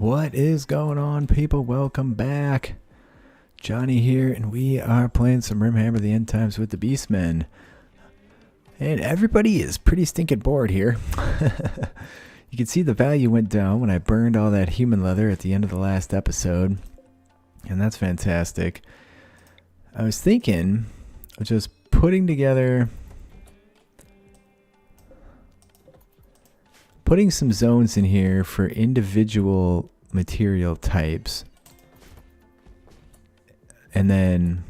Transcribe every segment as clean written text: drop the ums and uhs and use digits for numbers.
What is going on, people? Welcome back. Johnny here, and we are playing some Rimhammer the End Times with the Beastmen. And everybody is pretty stinking bored here. You can see the value went down when I burned all that human leather at the end of the last episode. And that's fantastic. I was thinking of just putting some zones in here for individual material types. And then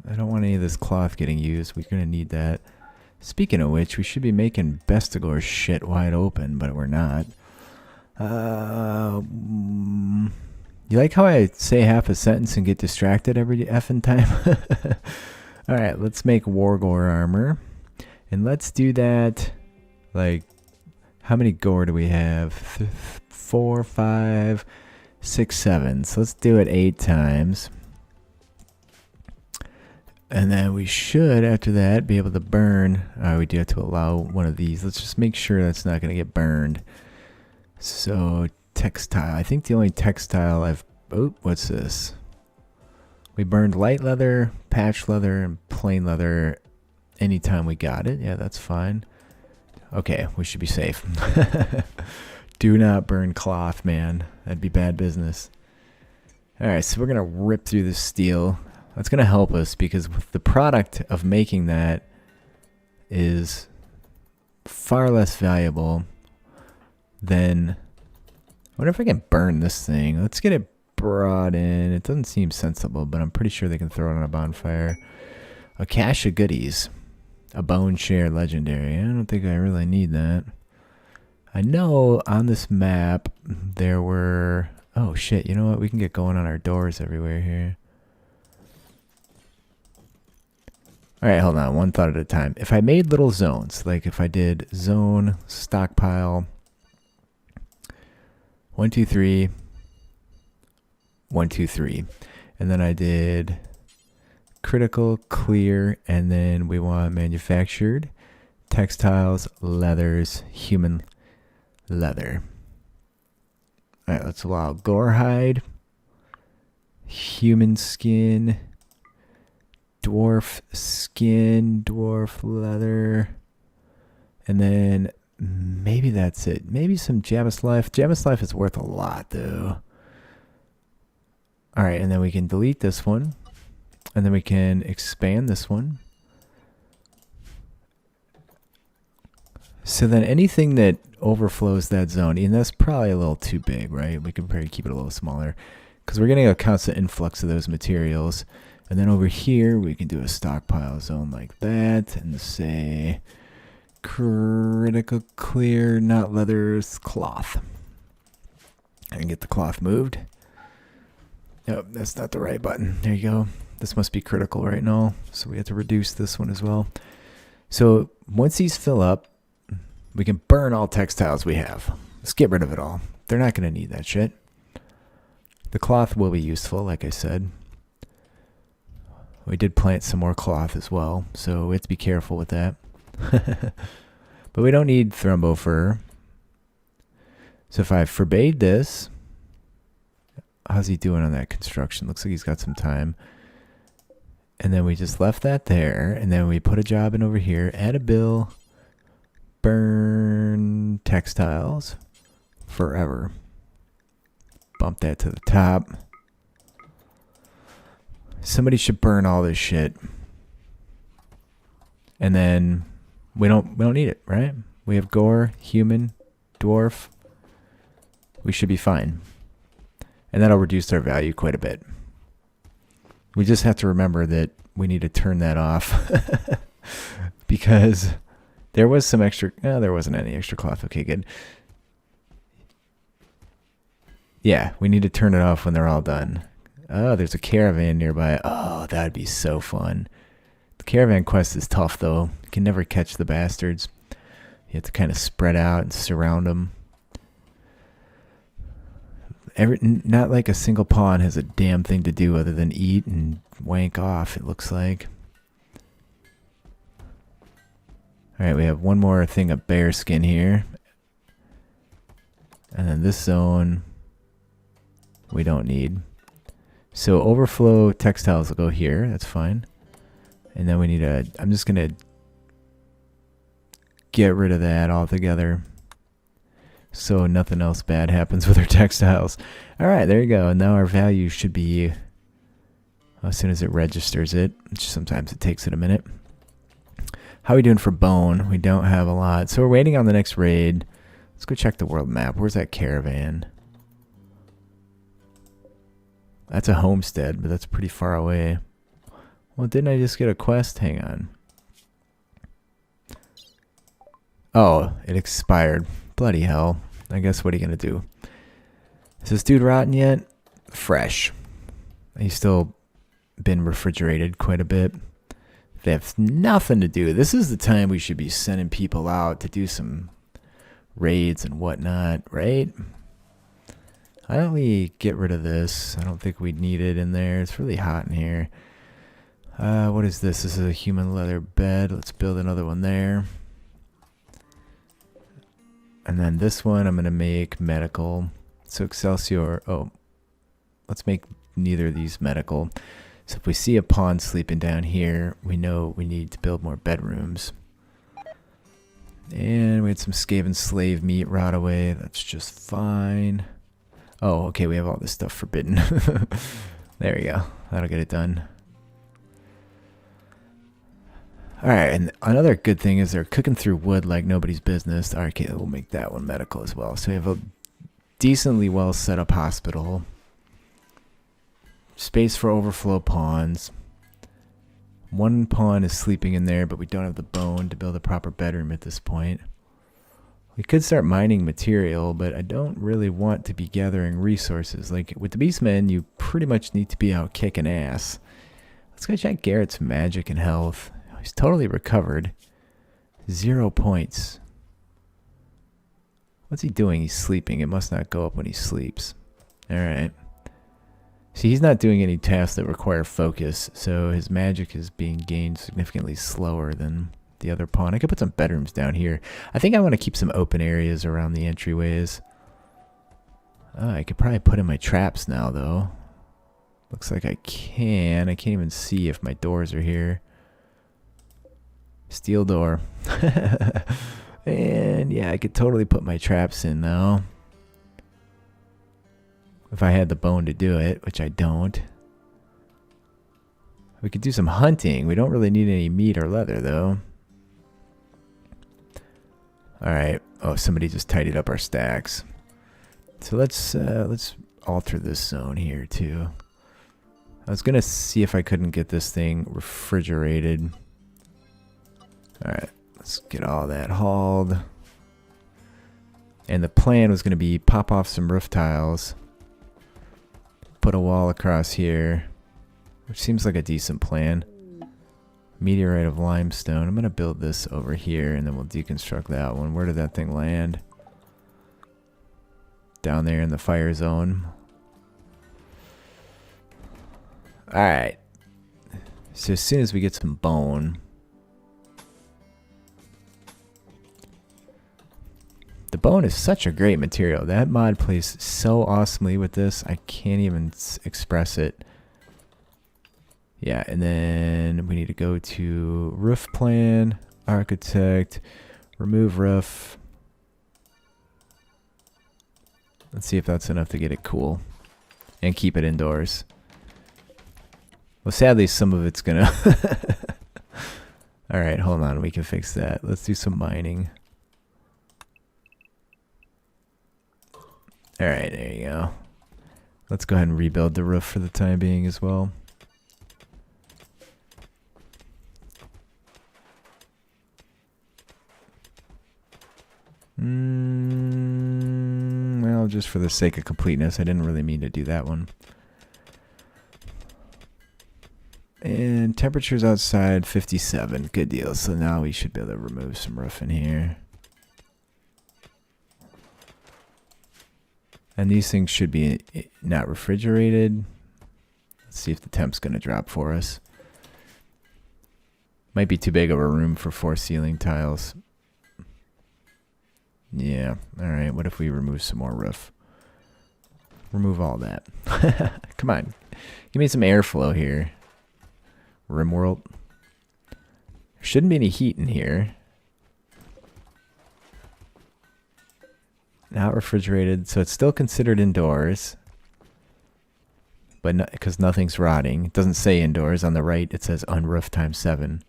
I don't want any of this cloth getting used. We're going to need that. Speaking of which, we should be making Bestigor shit wide open, but we're not. You like how I say half a sentence and get distracted every effing time? Alright, let's make Wargore armor. And let's do that, like, how many gore do we have? 4, 5, 6, 7. So let's do it 8 times. And then we should, after that, be able to burn. We do have to allow one of these. Let's just make sure that's not going to get burned. So, textile. I think the only textile I've... Oh, what's this? We burned light leather, patch leather, and plain leather anytime we got it. Yeah, that's fine. Okay, we should be safe. Do not burn cloth, man. That'd be bad business. Alright, so we're going to rip through this steel. That's going to help us because the product of making that is far less valuable than... I wonder if I can burn this thing. Let's get it brought in. It doesn't seem sensible, but I'm pretty sure they can throw it on a bonfire. A cache of goodies. A bone share legendary. I don't think I really need that. I know on this map there were... Oh shit, you know what? We can get going on our doors everywhere here. Alright, hold on. One thought at a time. If I made little zones, like if I did zone, stockpile, 1, 2, 3, 1, 2, 3. And then I did... critical, clear, and then we want manufactured, textiles, leathers, human leather. Alright, let's allow gore hide, human skin, dwarf skin, dwarf leather, and then maybe that's it. Maybe some Javis life. Javis life is worth a lot though. Alright, and then we can delete this one. And then we can expand this one. So then anything that overflows that zone, and that's probably a little too big, right? We can probably keep it a little smaller because we're getting a constant influx of those materials. And then over here, we can do a stockpile zone like that and say critical clear, not leathers, cloth. And get the cloth moved. Nope, that's not the right button. There you go. This must be critical right now, so we have to reduce this one as well. So once these fill up, we can burn all textiles we have. Let's get rid of it all. They're not going to need that shit. The cloth will be useful, like I said. We did plant some more cloth as well, so we have to be careful with that. But we don't need thrumbo fur. So if I forbade this, how's he doing on that construction? Looks like he's got some time. And then we just left that there. And then we put a job in over here. Add a bill. Burn textiles. Forever. Bump that to the top. Somebody should burn all this shit. And then we don't need it, right? We have gore, human, dwarf. We should be fine. And that'll reduce our value quite a bit. We just have to remember that we need to turn that off. Because there was some extra... No, there wasn't any extra cloth. Okay, good. Yeah, we need to turn it off when they're all done. Oh, there's a caravan nearby. Oh, that'd be so fun. The caravan quest is tough, though. You can never catch the bastards. You have to kind of spread out and surround them. Not like a single pawn has a damn thing to do other than eat and wank off, it looks like. Alright, we have one more thing of bear skin here. And then this zone, we don't need. So overflow textiles will go here. That's fine. And then we need a... I'm just going to get rid of that altogether, so nothing else bad happens with our textiles. All right, there you go. And now our value should be, as soon as it registers it, which sometimes it takes it a minute. How are we doing for bone? We don't have a lot. So we're waiting on the next raid. Let's go check the world map. Where's that caravan? That's a homestead, but that's pretty far away. Well, didn't I just get a quest? Hang on. Oh, it expired. Bloody hell. I guess what are you going to do? Is this dude rotten yet? Fresh. He's still been refrigerated quite a bit. They have nothing to do. This is the time we should be sending people out to do some raids and whatnot, right? Why don't we get rid of this? I don't think we need it in there. It's really hot in here. What is this? This is a human leather bed. Let's build another one there. And then this one I'm going to make medical. So Excelsior. Oh, let's make neither of these medical. So if we see a pawn sleeping down here, we know we need to build more bedrooms. And we had some Skaven slave meat rot away. That's just fine. Oh, okay, we have all this stuff forbidden. There we go. That'll get it done. Alright, and another good thing is they're cooking through wood like nobody's business. Alright, okay, we'll make that one medical as well. So we have a decently well set up hospital. Space for overflow pawns. One pawn is sleeping in there, but we don't have the bone to build a proper bedroom at this point. We could start mining material, but I don't really want to be gathering resources. Like with the Beastmen, you pretty much need to be out kicking ass. Let's go check Garrett's magic and health. He's totally recovered. 0 points. What's he doing? He's sleeping. It must not go up when he sleeps. Alright. See, he's not doing any tasks that require focus, so his magic is being gained significantly slower than the other pawn. I could put some bedrooms down here. I think I want to keep some open areas around the entryways. I could probably put in my traps now, though. Looks like I can. I can't even see if my doors are here. Steel door. And yeah, I could totally put my traps in now. If I had the bone to do it, which I don't. We could do some hunting. We don't really need any meat or leather, though. Alright. Oh, somebody just tidied up our stacks. So let's alter this zone here, too. I was going to see if I couldn't get this thing refrigerated. Alright. Let's get all that hauled. And the plan was going to be pop off some roof tiles. Put a wall across here, which seems like a decent plan. Meteorite of limestone. I'm going to build this over here, and then we'll deconstruct that one. Where did that thing land? Down there in the fire zone. Alright. So as soon as we get some bone... The bone is such a great material. That mod plays so awesomely with this. I can't even express it. Yeah, and then we need to go to roof plan, architect, remove roof. Let's see if that's enough to get it cool and keep it indoors. Well, sadly, some of it's gonna... All right, hold on. We can fix that. Let's do some mining. Alright, there you go. Let's go ahead and rebuild the roof for the time being as well. Well, just for the sake of completeness, I didn't really mean to do that one. And temperatures outside, 57. Good deal. So now we should be able to remove some roof in here. And these things should be not refrigerated. Let's see if the temp's going to drop for us. Might be too big of a room for 4 ceiling tiles. Yeah. Alright, what if we remove some more roof? Remove all that. Come on. Give me some airflow here. RimWorld. There shouldn't be any heat in here. Not refrigerated, so it's still considered indoors. But because nothing's rotting. It doesn't say indoors. On the right, it says unroofed times 7.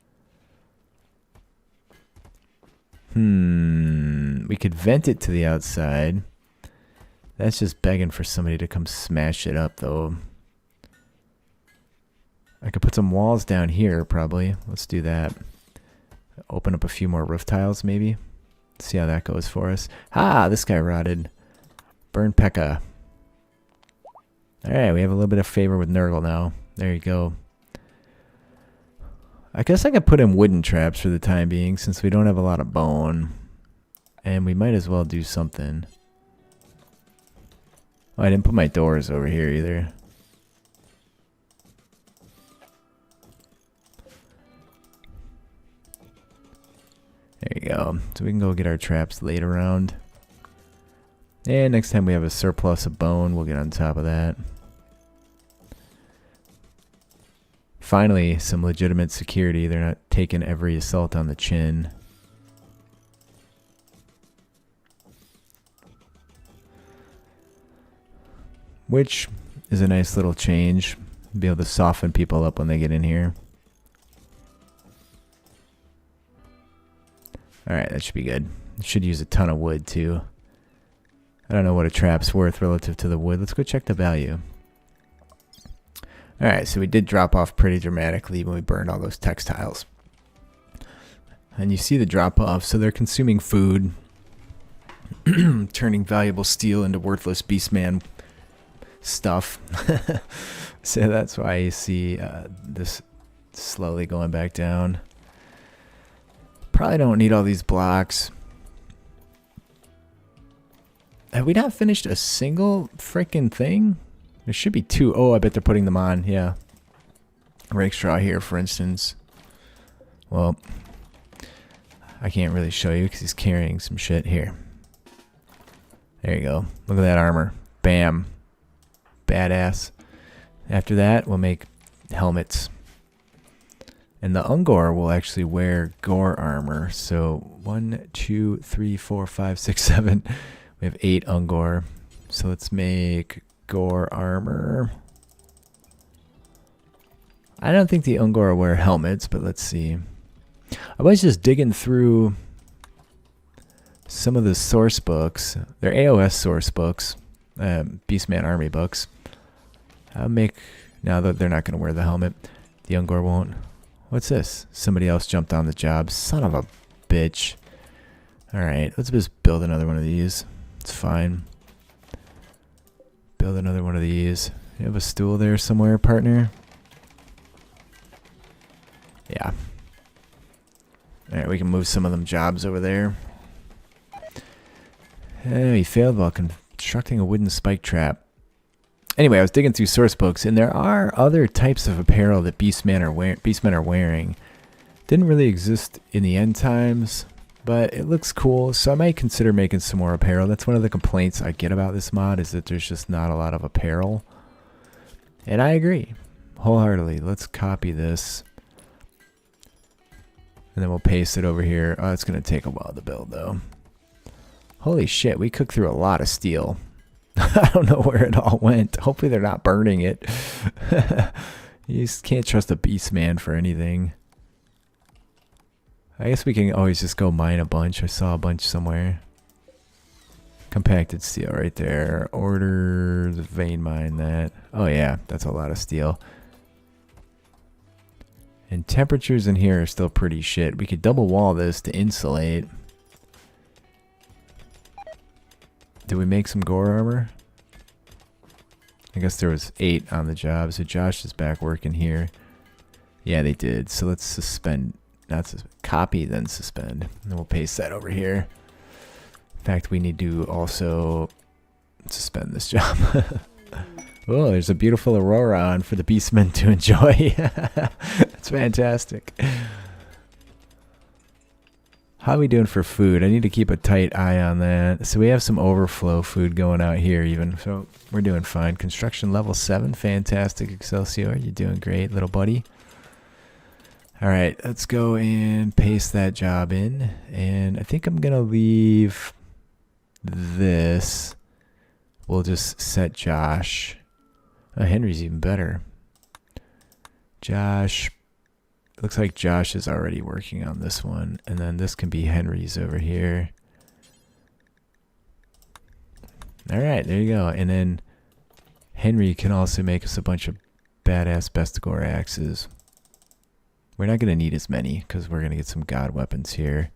We could vent it to the outside. That's just begging for somebody to come smash it up, though. I could put some walls down here, probably. Let's do that. Open up a few more roof tiles, maybe. See how that goes for us. Ah, this guy rotted. Burn Pekka. Alright, we have a little bit of favor with Nurgle now. There you go. I guess I could put in wooden traps for the time being, since we don't have a lot of bone. And we might as well do something. Oh, I didn't put my doors over here either. There you go. So we can go get our traps laid around. And next time we have a surplus of bone, we'll get on top of that. Finally, some legitimate security. They're not taking every assault on the chin. Which is a nice little change. Be able to soften people up when they get in here. Alright, that should be good. Should use a ton of wood too. I don't know what a trap's worth relative to the wood. Let's go check the value. Alright, so we did drop off pretty dramatically when we burned all those textiles. And you see the drop off, so they're consuming food, turning valuable steel into worthless Beastman stuff. So that's why you see this slowly going back down. Probably don't need all these blocks. Have we not finished a single freaking thing? There should be 2. Oh, I bet they're putting them on. Yeah. Rake straw here, for instance. Well, I can't really show you because he's carrying some shit here. There you go. Look at that armor. Bam. Badass. After that, we'll make helmets. And the Ungor will actually wear gore armor. So 1, 2, 3, 4, 5, 6, 7. We have 8 Ungor. So let's make gore armor. I don't think the Ungor wear helmets, but let's see. I was just digging through some of the source books. They're AOS source books. Beastman Army books. I'll make... Now that they're not going to wear the helmet. The Ungor won't. What's this? Somebody else jumped on the job. Son of a bitch. Alright, let's just build another one of these. It's fine. Build another one of these. You have a stool there somewhere, partner? Yeah. Alright, we can move some of them jobs over there. Hey, we failed while constructing a wooden spike trap. Anyway, I was digging through source books, and there are other types of apparel that Beastmen are wearing. Didn't really exist in the end times, but it looks cool, so I might consider making some more apparel. That's one of the complaints I get about this mod, is that there's just not a lot of apparel. And I agree, wholeheartedly. Let's copy this. And then we'll paste it over here. Oh, it's going to take a while to build, though. Holy shit, we cooked through a lot of steel. I don't know where it all went. Hopefully they're not burning it. You just can't trust a Beastman for anything. I guess we can always just go mine a bunch. I saw a bunch somewhere. Compacted steel right there. Order the vein mine that. Oh yeah, that's a lot of steel. And temperatures in here are still pretty shit. We could double wall this to insulate. Did we make some gore armor? I guess there was 8 on the job, so Josh is back working here. Yeah, they did. So let's suspend, not copy, then suspend. And then we'll paste that over here. In fact, we need to also suspend this job. Oh, there's a beautiful aurora on for the Beastmen to enjoy. That's fantastic. How are we doing for food? I need to keep a tight eye on that. So we have some overflow food going out here even. So we're doing fine. Construction level 7. Fantastic, Excelsior. You're doing great, little buddy. All right, let's go and paste that job in. And I think I'm going to leave this. We'll just set Josh. Oh, Henry's even better. Josh. Looks like Josh is already working on this one. And then this can be Henry's over here. All right, there you go. And then Henry can also make us a bunch of badass Bestigor axes. We're not going to need as many because we're going to get some god weapons here.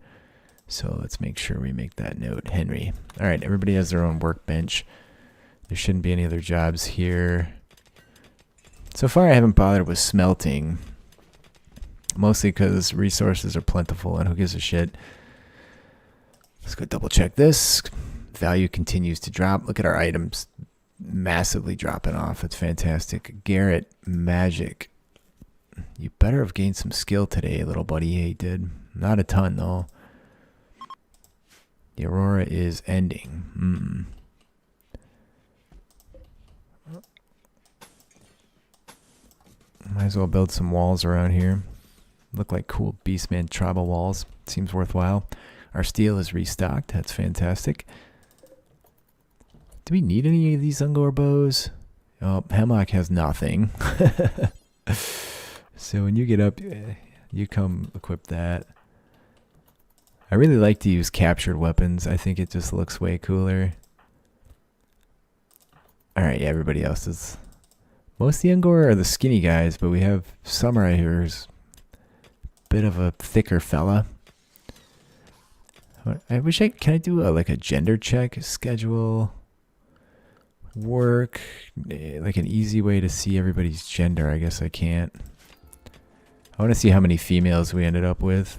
So let's make sure we make that note. Henry. All right, everybody has their own workbench. There shouldn't be any other jobs here. So far, I haven't bothered with smelting. Mostly because resources are plentiful and who gives a shit. Let's go double check this. Value continues to drop. Look at our items massively dropping off. It's fantastic. Garrett, magic. You better have gained some skill today, little buddy. Yeah, he did. Not a ton, though. The Aurora is ending. Might as well build some walls around here. Look like cool Beastman tribal walls. Seems worthwhile. Our steel is restocked. That's fantastic. Do we need any of these Ungor bows? Oh, Hemlock has nothing. So when you get up, you come equip that. I really like to use captured weapons. I think it just looks way cooler. Alright, yeah, everybody else is... Most of the Ungor are the skinny guys, but we have Samurai here who's bit of a thicker fella. I wish can I do like a gender check? Schedule work, like an easy way to see everybody's gender. I guess I can't. I want to see how many females we ended up with.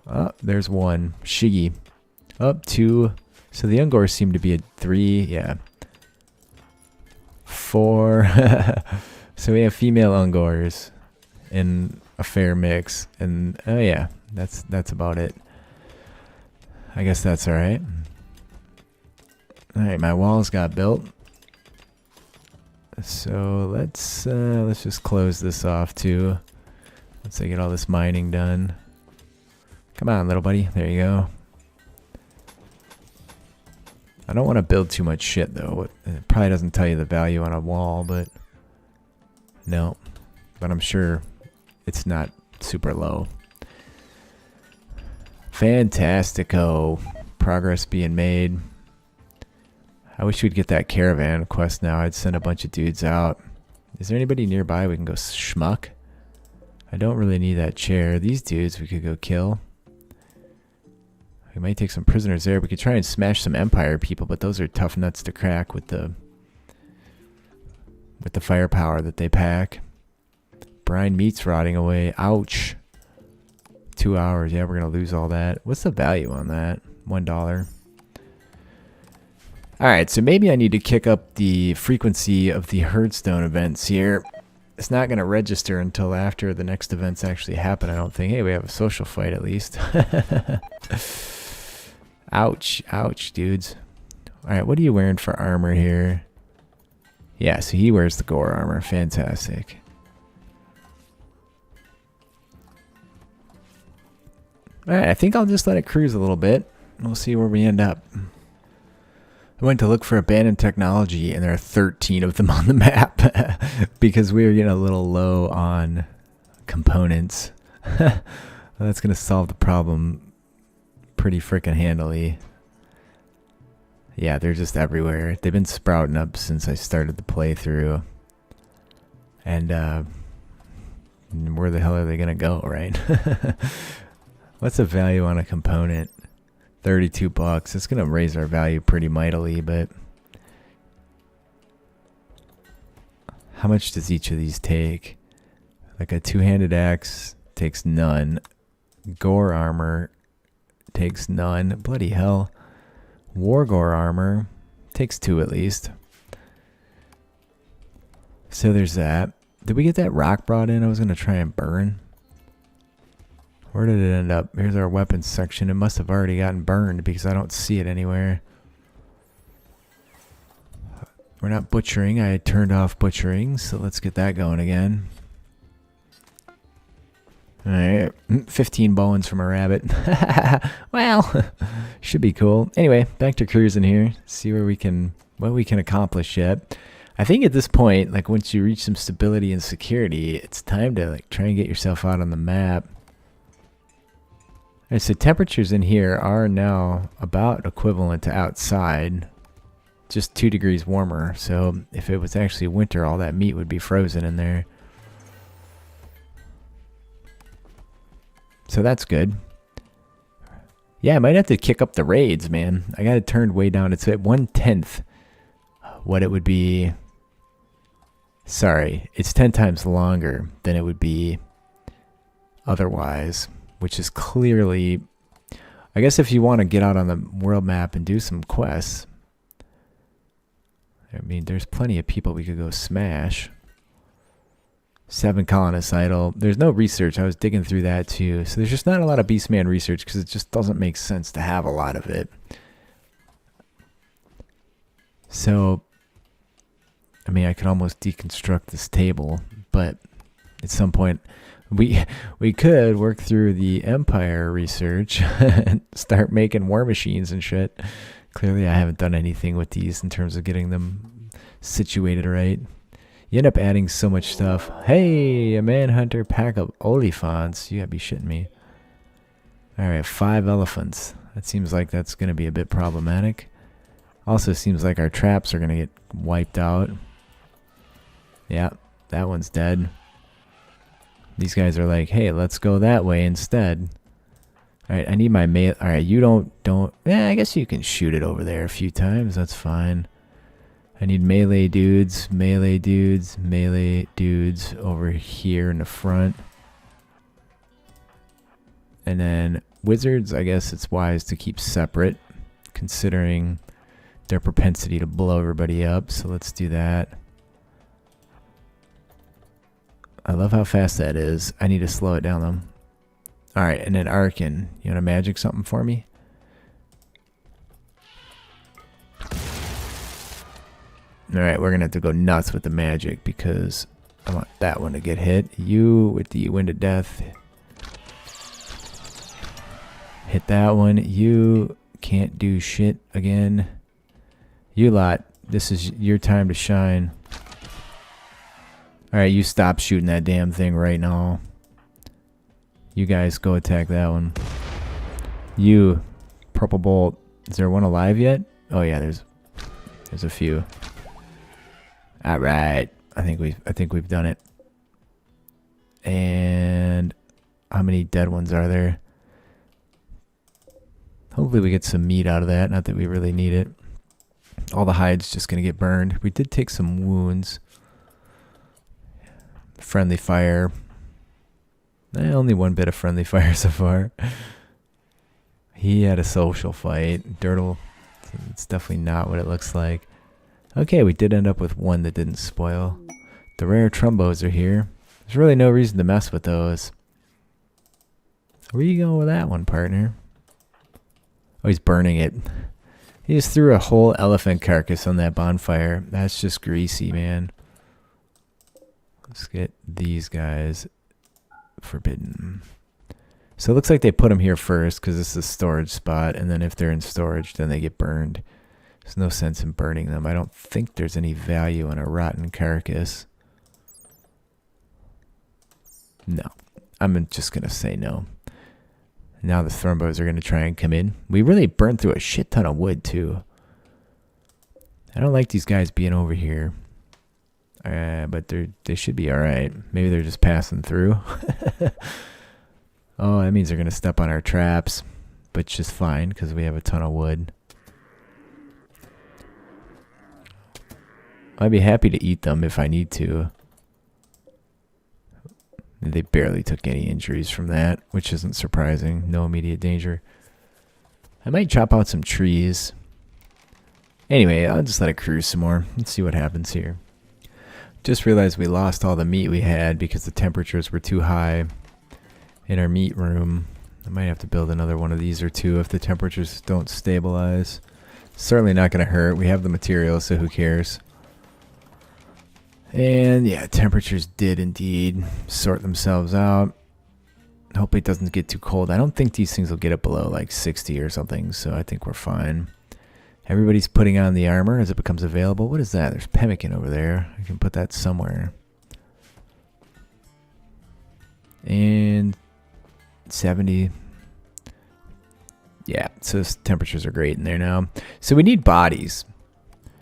Oh, there's one. Shiggy. Up 2. So the Ungor seem to be a 3. Yeah. 4. So we have female Ungors in a fair mix. And oh yeah, that's about it. I guess that's alright. Alright, my walls got built. So let's just close this off too. Once I get all this mining done. Come on, little buddy. There you go. I don't want to build too much shit though. It probably doesn't tell you the value on a wall, but no. But I'm sure it's not super low. Fantastico. Progress being made. I wish we'd get that caravan quest now. I'd send a bunch of dudes out. Is there anybody nearby we can go schmuck? I don't really need that chair. These dudes we could go kill. We might take some prisoners there. We could try and smash some Empire people, but those are tough nuts to crack with the firepower that they pack. Brine meat's rotting away. Ouch. 2 hours. Yeah, we're going to lose all that. What's the value on that? $1. Alright, so maybe I need to kick up the frequency of the Herdstone events here. It's not going to register until after the next events actually happen, I don't think. Hey, we have a social fight at least. Ouch. Ouch, dudes. Alright, what are you wearing for armor here? Yeah, so he wears the gore armor. Fantastic. Alright, I think I'll just let it cruise a little bit. We'll see where we end up. I went to look for abandoned technology, and there are 13 of them on the map because we were getting a little low on components. Well, that's going to solve the problem pretty freaking handily. Yeah, they're just everywhere. They've been sprouting up since I started the playthrough. And where the hell are they going to go, right? What's the value on a component? $32. It's going to raise our value pretty mightily, but how much does each of these take? Like a two-handed axe takes none. Gore armor takes none. Bloody hell. War gore armor takes 2 at least. So there's that. Did we get that rock brought in? I was going to try and burn. Where did it end up? Here's our weapons section. It must have already gotten burned because I don't see it anywhere. We're not butchering. I had turned off butchering, so let's get that going again. Alright, 15 bones from a rabbit. Well, should be cool. Anyway, back to cruising here. See where what we can accomplish yet. I think at this point, like once you reach some stability and security, it's time to like try and get yourself out on the map. Alright, so temperatures in here are now about equivalent to outside. Just 2 degrees warmer. So if it was actually winter, all that meat would be frozen in there. So that's good. Yeah, I might have to kick up the raids, man. I got it turned way down. It's at 1/10 what it would be. Sorry, it's 10 times longer than it would be otherwise, which is clearly... I guess if you want to get out on the world map and do some quests, I mean, there's plenty of people we could go smash. 7 colonists idle. There's no research. I was digging through that too. So there's just not a lot of Beastman research because it just doesn't make sense to have a lot of it. So, I mean, I could almost deconstruct this table, but at some point we could work through the Empire research and start making war machines and shit. Clearly, I haven't done anything with these in terms of getting them situated right. You end up adding so much stuff. Hey, a manhunter pack of olifants. You gotta be shitting me. Alright, 5 elephants. That seems like that's gonna be a bit problematic. Also seems like our traps are gonna get wiped out. Yeah, that one's dead. These guys are like, hey, let's go that way instead. Alright, I need my melee. Alright, you don't. Yeah, I guess you can shoot it over there a few times. That's fine. I need melee dudes over here in the front. And then wizards, I guess it's wise to keep separate, considering their propensity to blow everybody up. So let's do that. I love how fast that is. I need to slow it down though. Alright, and then Arkin. You want to magic something for me? Alright, we're going to have to go nuts with the magic because I want that one to get hit. You with the Wind of Death. Hit that one. You can't do shit again. You lot, this is your time to shine. Alright, you stop shooting that damn thing right now. You guys go attack that one. You, Purple Bolt. Is there one alive yet? Oh yeah, there's a few. All right, I think we've done it. And how many dead ones are there? Hopefully we get some meat out of that. Not that we really need it. All the hide's just gonna get burned. We did take some wounds. Friendly fire. Only one bit of friendly fire so far. He had a social fight. Dirtle. It's definitely not what it looks like. Okay, we did end up with one that didn't spoil. The rare Trumbos are here. There's really no reason to mess with those. Where are you going with that one, partner? Oh, he's burning it. He just threw a whole elephant carcass on that bonfire. That's just greasy, man. Let's get these guys forbidden. So it looks like they put them here first because this is a storage spot, and then if they're in storage, then they get burned. There's no sense in burning them. I don't think there's any value in a rotten carcass. No. I'm just going to say no. Now the Thrumbos are going to try and come in. We really burned through a shit ton of wood, too. I don't like these guys being over here. But they should be alright. Maybe they're just passing through. Oh, that means they're going to step on our traps. But just fine, because we have a ton of wood. I'd be happy to eat them if I need to. They barely took any injuries from that, which isn't surprising. No immediate danger. I might chop out some trees. Anyway, I'll just let it cruise some more. Let's see what happens here. Just realized we lost all the meat we had because the temperatures were too high. in our meat room. I might have to build another one of these or two if the temperatures don't stabilize. Certainly not going to hurt. We have the materials, so who cares? And yeah, temperatures did indeed sort themselves out. Hopefully it doesn't get too cold. I don't think these things will get up below like 60 or something, so I think we're fine. Everybody's putting on the armor as it becomes available. What is that? There's pemmican over there. I can put that somewhere. And 70. Yeah, so temperatures are great in there now. So we need bodies.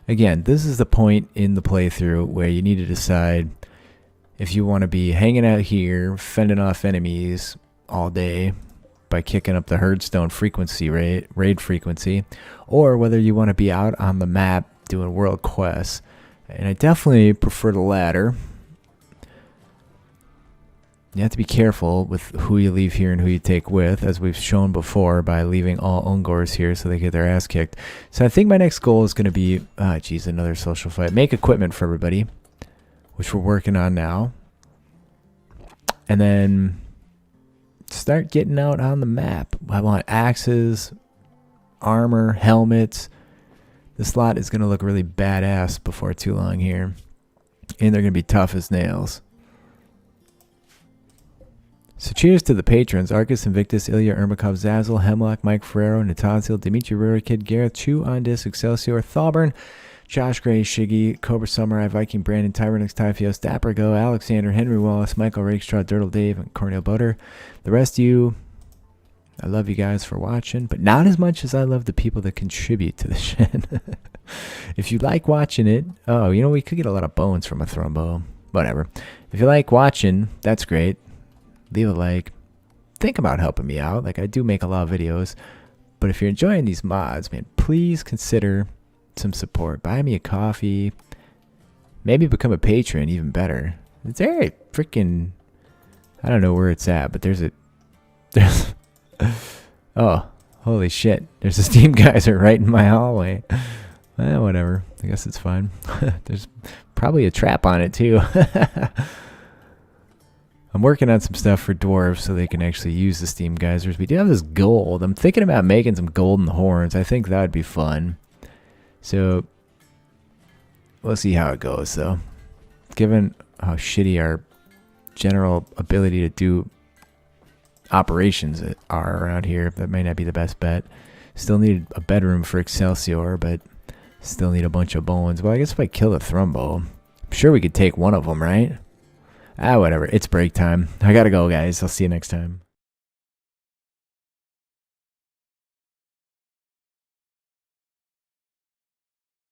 Again, this is the point in the playthrough where you need to decide if you want to be hanging out here, fending off enemies all day by kicking up the herdstone frequency, raid frequency, or whether you want to be out on the map doing world quests. And I definitely prefer the latter. You have to be careful with who you leave here and who you take with, as we've shown before by leaving all Ungors here so they get their ass kicked. So I think my next goal is going to be, another social fight. Make equipment for everybody, which we're working on now. And then start getting out on the map. I want axes, armor, helmets. This lot is going to look really badass before too long here. And they're going to be tough as nails. So cheers to the patrons: Arcus, Invictus, Ilya, Ermakov, Zazzle, Hemlock, Mike Ferrero, Natazil, Dimitri Rurikid, Gareth, Chew, Ondis, Excelsior, Thalburn, Josh Gray, Shiggy, Cobra Samurai, Viking, Brandon, Tyrannix, Typhios, Dapper Go, Alexander, Henry Wallace, Michael Rakestraw, Dirtle Dave, and Cornel Butter. The rest of you, I love you guys for watching, but not as much as I love the people that contribute to the shit. If you like watching it, we could get a lot of bones from a thrombo. Whatever. If you like watching, that's great. Leave a like. Think about helping me out. Like, I do make a lot of videos. But if you're enjoying these mods, man, please consider some support. Buy me a coffee. Maybe become a patron, even better. Is there a freaking... I don't know where it's at, but there's oh, holy shit. There's a Steam geyser right in my hallway. Whatever. I guess it's fine. There's probably a trap on it, too. I'm working on some stuff for dwarves so they can actually use the steam geysers. We do have this gold. I'm thinking about making some golden horns. I think that would be fun. So we'll see how it goes, though. Given how shitty our general ability to do operations are around here, that may not be the best bet. Still need a bedroom for Excelsior, but still need a bunch of bones. Well, I guess if I kill the Thrumbo, I'm sure we could take one of them, right? Whatever. It's break time. I gotta go, guys. I'll see you next time.